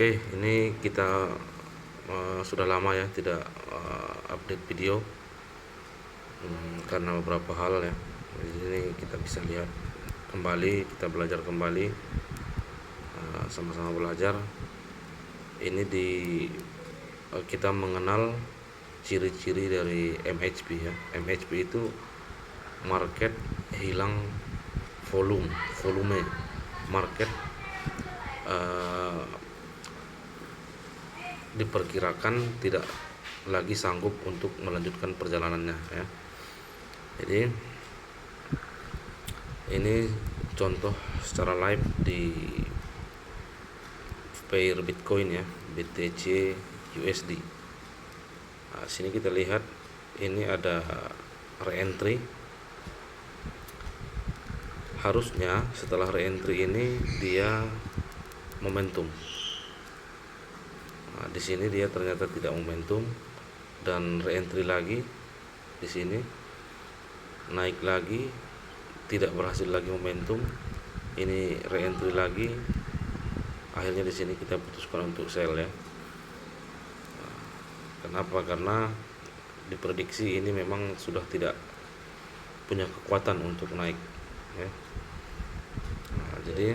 Oke, ini kita sudah lama ya tidak update video karena beberapa hal ya. Di sini kita bisa lihat kembali, kita belajar kembali, sama-sama belajar. Ini kita mengenal ciri-ciri dari MHP ya. MHP itu market hilang volume market diperkirakan tidak lagi sanggup untuk melanjutkan perjalanannya ya. Jadi ini contoh secara live di pair Bitcoin ya, BTC USD. Nah, sini kita lihat ini ada re-entry. Harusnya setelah re-entry ini dia momentum. Nah, di sini dia ternyata tidak momentum dan re-entry lagi di sini, naik lagi, tidak berhasil lagi momentum. Ini re-entry lagi, akhirnya di sini kita putuskan untuk sell ya. Nah, kenapa? Karena diprediksi ini memang sudah tidak punya kekuatan untuk naik ya. Nah, jadi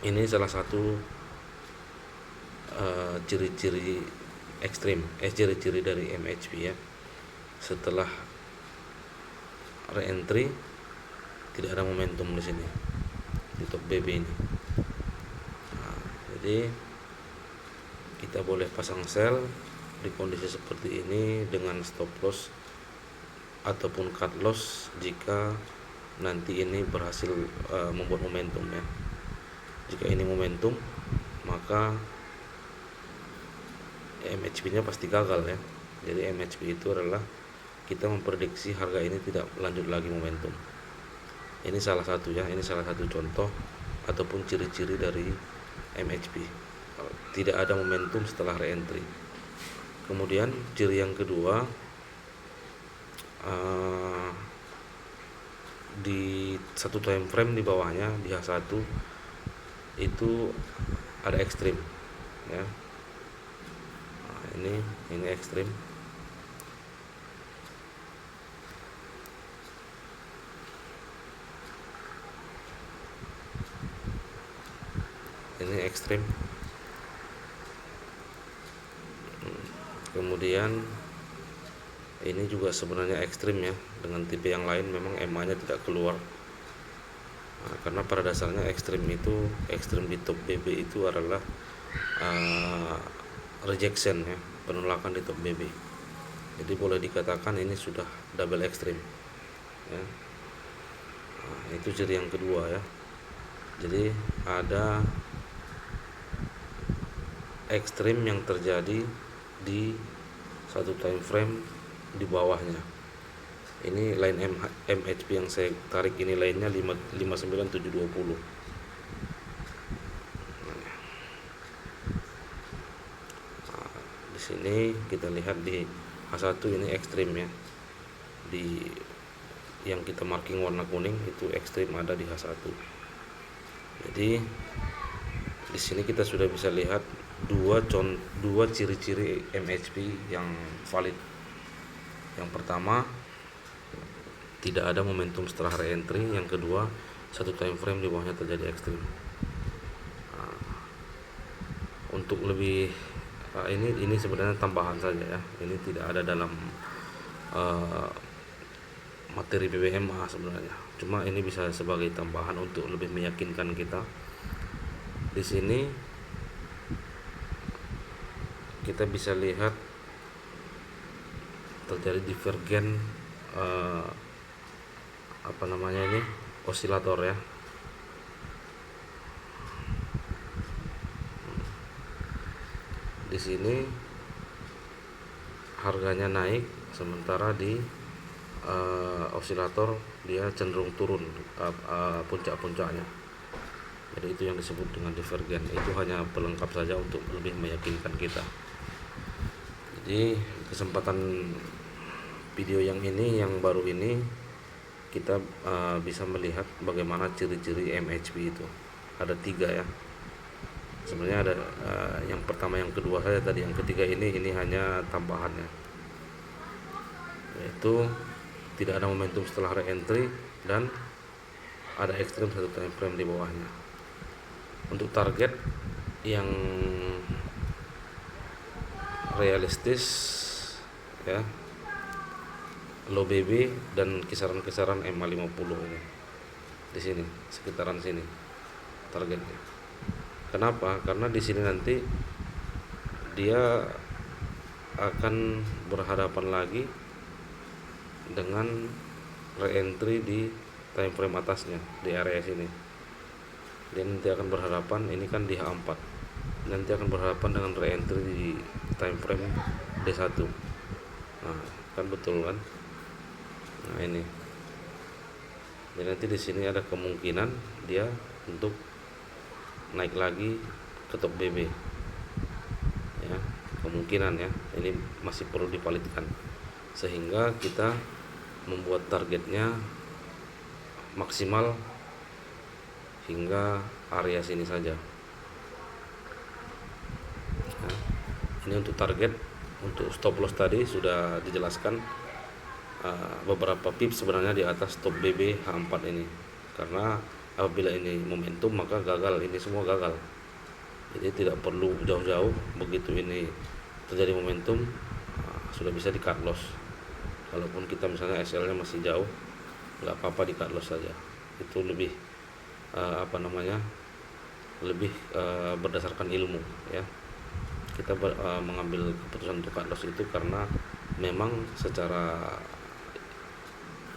ini salah satu ciri-ciri ekstrim, ciri-ciri dari MHP ya. Setelah re-entry tidak ada momentum di sini di top BB ini. Nah, jadi kita boleh pasang sell di kondisi seperti ini dengan stop loss ataupun cut loss jika nanti ini berhasil membuat momentum ya. Jika ini momentum, maka MHP-nya pasti gagal ya. Jadi MHP itu adalah kita memprediksi harga ini tidak lanjut lagi momentum. Ini salah satu ya, ini salah satu contoh ataupun ciri-ciri dari MHP. Tidak ada momentum setelah re-entry. Kemudian ciri yang kedua, di satu time frame di bawahnya di H1 itu ada ekstrim ya. Nah, ini ekstrim. Ini ekstrim. Kemudian ini juga sebenarnya ekstrim ya, dengan tipe yang lain memang EMA-nya tidak keluar. Nah, karena pada dasarnya ekstrim di top BB itu adalah rejection ya, penolakan di top BB. Jadi boleh dikatakan ini sudah double ekstrim ya. Nah, itu ciri yang kedua ya. Jadi ada ekstrim yang terjadi di satu time frame di bawahnya. Ini line MHP yang saya tarik ini lainnya 59720. Nah, di sini kita lihat di H1 ini ekstrim ya. Di yang kita marking warna kuning itu ekstrim ada di H1. Jadi di sini kita sudah bisa lihat dua ciri-ciri MHP yang valid. Yang pertama, tidak ada momentum setelah re-entry. Yang kedua, satu time frame di bawahnya terjadi ekstrim. Nah, untuk lebih ini sebenarnya tambahan saja ya. Ini tidak ada dalam materi BBMA sebenarnya. Cuma ini bisa sebagai tambahan untuk lebih meyakinkan kita. Di sini kita bisa lihat terjadi divergen osilator ya. Di sini harganya naik, sementara di osilator dia cenderung turun puncak-puncaknya. Jadi itu yang disebut dengan divergen. Itu hanya pelengkap saja untuk lebih meyakinkan kita. Jadi kesempatan video yang baru ini kita bisa melihat bagaimana ciri-ciri MHP itu. Ada 3 ya. Sebenarnya ada yang pertama, yang kedua saja tadi, yang ketiga ini hanya tambahannya, yaitu tidak ada momentum setelah re-entry dan ada ekstrim satu time frame di bawahnya. Untuk target yang realistis ya, low BB dan kisaran-kisaran MA50 ini, di sini sekitaran sini targetnya. Kenapa? Karena di sini nanti dia akan berhadapan lagi dengan re-entry di time frame atasnya di area sini. Dia nanti akan berhadapan, ini kan di H4, nanti akan berhadapan dengan re-entry di time frame D1. Nah, kan betul kan? Nah, ini. Jadi nanti di sini ada kemungkinan dia untuk naik lagi ke top BB. Ya, kemungkinan ya. Ini masih perlu dipalitkan. Sehingga kita membuat targetnya maksimal hingga area sini saja. Nah, ini untuk target. Untuk stop loss tadi sudah dijelaskan, beberapa pips sebenarnya di atas top BB H4 ini, karena apabila ini momentum maka gagal, ini semua gagal. Jadi tidak perlu jauh-jauh, begitu ini terjadi momentum sudah bisa di cut loss. Walaupun kita misalnya SL nya masih jauh, nggak apa-apa di cut loss saja. Itu lebih lebih berdasarkan ilmu ya. Kita mengambil keputusan untuk cut loss itu karena memang secara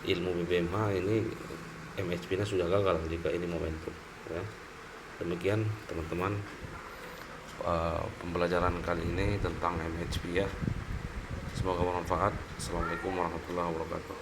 ilmu BBMH ini MHP nya sudah gagal jika ini momentum ya. Demikian teman-teman pembelajaran kali ini tentang MHP ya. Semoga bermanfaat. Assalamualaikum warahmatullahi wabarakatuh.